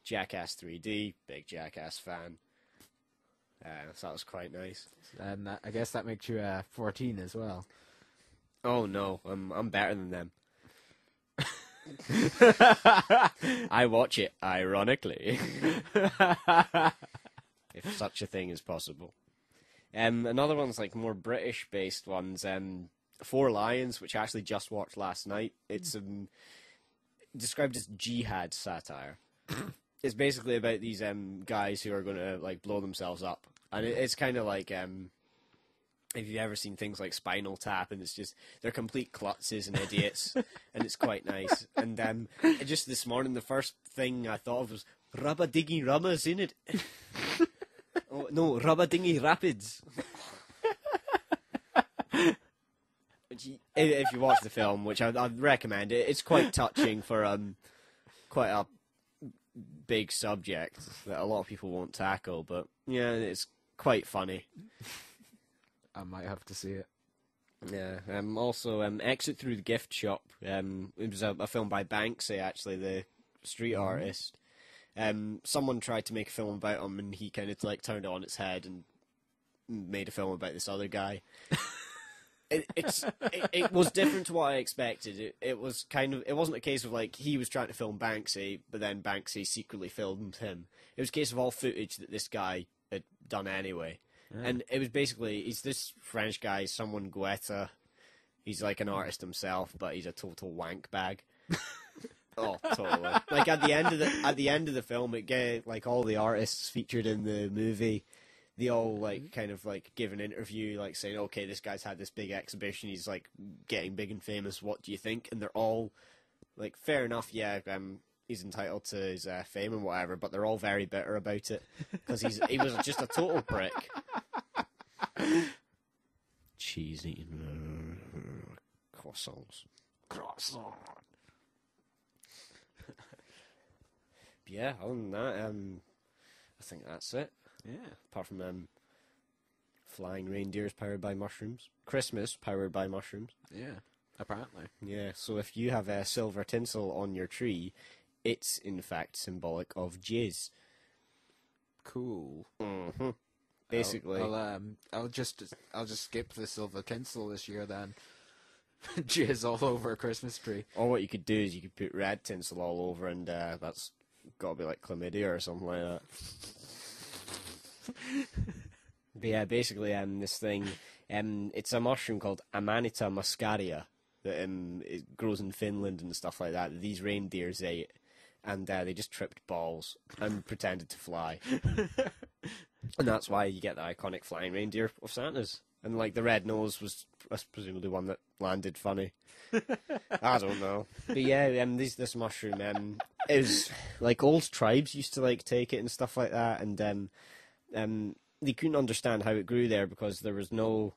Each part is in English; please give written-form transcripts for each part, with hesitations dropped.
Jackass 3D, big Jackass fan. So that was quite nice. And I guess that makes you 14 as well. Oh no, I'm better than them. I watch it ironically, if such a thing is possible. Another one's like more British-based ones. Four Lions, which I actually just watched last night. It's described as jihad satire. It's basically about these guys who are going to like blow themselves up, and it's kind of like if you've ever seen things like Spinal Tap, and it's just they're complete klutzes and idiots, and it's quite nice. And just this morning, the first thing I thought of was Rubber Diggy Rumma's in it. Oh no, Rubber Dingy Rapids. If you watch the film, which I'd recommend, it's quite touching for quite a big subject that a lot of people won't tackle, but yeah, it's quite funny. I might have to see it. Yeah. Also, Exit Through the Gift Shop. It was a film by Banksy, actually, the street artist. Someone tried to make a film about him, and he kind of like turned it on its head and made a film about this other guy. It was different to what I expected. It was it wasn't a case of like he was trying to film Banksy, but then Banksy secretly filmed him. It was a case of all footage that this guy had done anyway. And it was basically, he's this French guy, someone Guetta. He's like an artist himself, but he's a total wank bag. Oh, totally. Like at the end of the film, it gave like all the artists featured in the movie. They all like kind of like give an interview, like saying, "Okay, this guy's had this big exhibition. He's like getting big and famous. What do you think?" And they're all like, "Fair enough, yeah. He's entitled to his fame and whatever." But they're all very bitter about it because he was just a total prick. Cheese eating croissants. Croissant. Yeah, other than that, I think that's it. Yeah. Apart from flying reindeers powered by mushrooms. Christmas powered by mushrooms. Yeah, apparently. Yeah, so if you have silver tinsel on your tree, it's in fact symbolic of jizz. Cool. Mm-hmm. Basically. I'll just skip the silver tinsel this year then. Jizz all over a Christmas tree. Or what you could do is you could put red tinsel all over, and that's got to be like chlamydia or something like that. But yeah, basically, this thing, it's a mushroom called Amanita muscaria that it grows in Finland and stuff like that. These reindeers ate, and they just tripped balls and pretended to fly. And that's why you get the iconic flying reindeer of Santa's. And like the red nose was presumably one that landed funny. I don't know. But yeah, this mushroom is like old tribes used to like take it and stuff like that, and they couldn't understand how it grew there because there was no,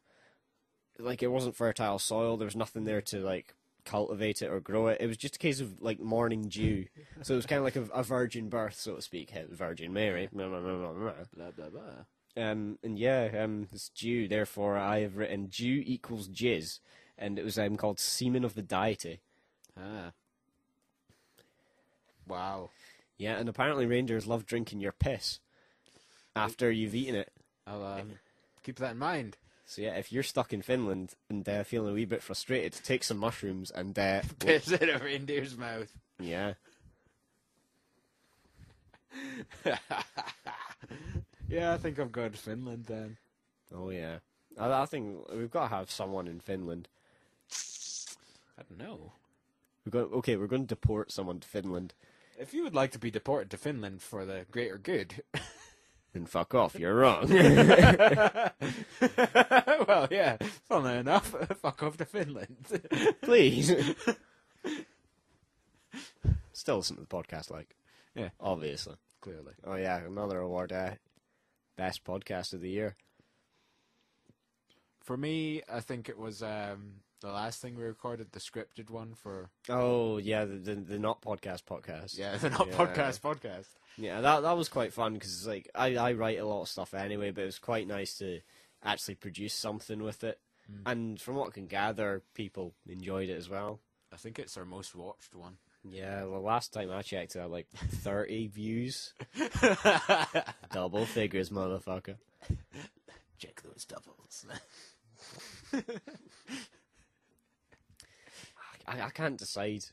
like, it wasn't fertile soil. There was nothing there to like cultivate it or grow it. It was just a case of like morning dew. So it was kind of like a virgin birth, so to speak. Virgin Mary. Blah, blah, blah, blah, blah. Blah, blah, blah. And yeah, it's dew. Therefore, I have written dew equals jizz, and it was called semen of the deity. Ah. Wow. Yeah, and apparently reindeers love drinking your piss after you've eaten it. I'll keep that in mind. So yeah, if you're stuck in Finland and feeling a wee bit frustrated, take some mushrooms and piss in a reindeer's mouth. Yeah. Yeah, I think I'm going to Finland then. Oh yeah, I think we've got to have someone in Finland. I don't know. We're going to deport someone to Finland. If you would like to be deported to Finland for the greater good. Then fuck off, you're wrong. Well, yeah, funnily enough, fuck off to Finland. Please. Still listen to the podcast, like. Yeah. Obviously. Clearly. Oh yeah, another award, Best Podcast of the Year. For me, I think it was the last thing we recorded, the scripted one for... Oh, yeah, the Not Podcast. Yeah, the Not Podcast. Yeah, that was quite fun, because like, I write a lot of stuff anyway, but it was quite nice to actually produce something with it. And from what I can gather, people enjoyed it as well. I think it's our most watched one. Yeah, the last time I checked, it had like 30 views. Double figures, motherfucker. Check those doubles. I can't decide.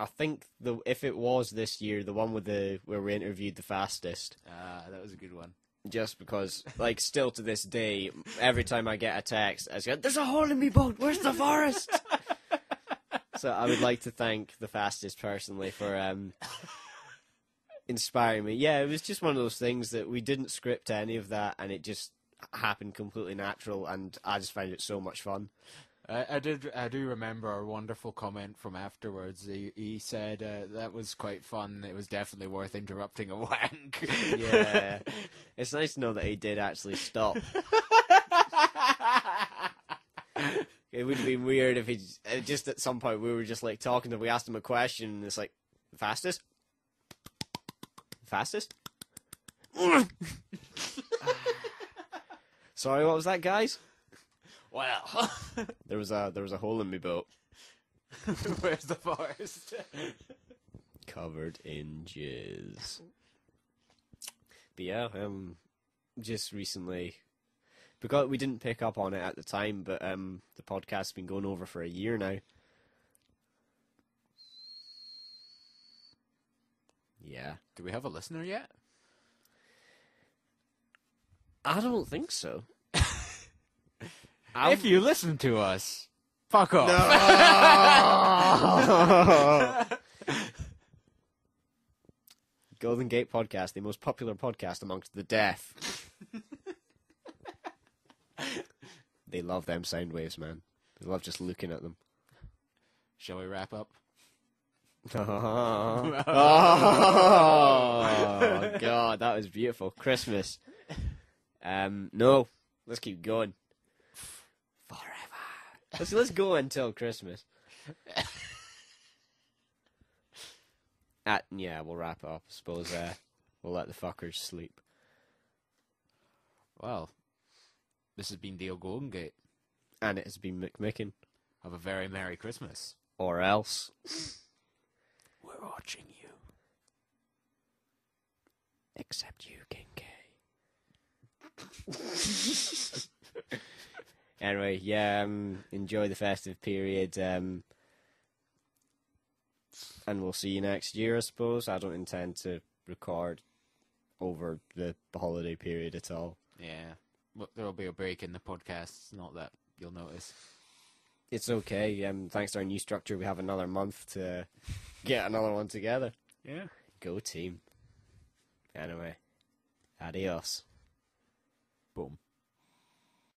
I think if it was this year, the one where we interviewed the fastest. That was a good one. Just because, like, still to this day, every time I get a text, I go, "There's a hole in me boat. Where's the forest?" So I would like to thank the fastest personally for inspiring me. Yeah, it was just one of those things that we didn't script any of that, and it just happened completely natural, and I just found it so much fun. I do remember a wonderful comment from afterwards. He said that was quite fun. It was definitely worth interrupting a wank. Yeah, it's nice to know that he did actually stop. It would have been weird if he just at some point we were just like talking and we asked him a question and it's like, fastest? Fastest? Sorry, what was that, guys? Well, there was a hole in my boat. Where's the forest? Covered in jizz. But yeah, just recently, because we didn't pick up on it at the time, but the podcast's been going over for a year now. Yeah. Do we have a listener yet? I don't think so. If you listen to us, fuck off. No! Goldengate podcast, the most popular podcast amongst the deaf. They love them sound waves, man. They love just looking at them. Shall we wrap up? Oh, God, that was beautiful. Christmas. No, let's keep going. Forever. Let's go until Christmas. Yeah, we'll wrap it up. I suppose we'll let the fuckers sleep. Well, this has been Dale Goldengate. And it has been McMicken. Have a very Merry Christmas. Or else. We're watching you. Except you, King K. Anyway, yeah, enjoy the festive period. And we'll see you next year, I suppose. I don't intend to record over the holiday period at all. Yeah. Well, there'll be a break in the podcast. Not that you'll notice. It's okay. Thanks to our new structure, we have another month to get another one together. Yeah. Go team. Anyway, adios.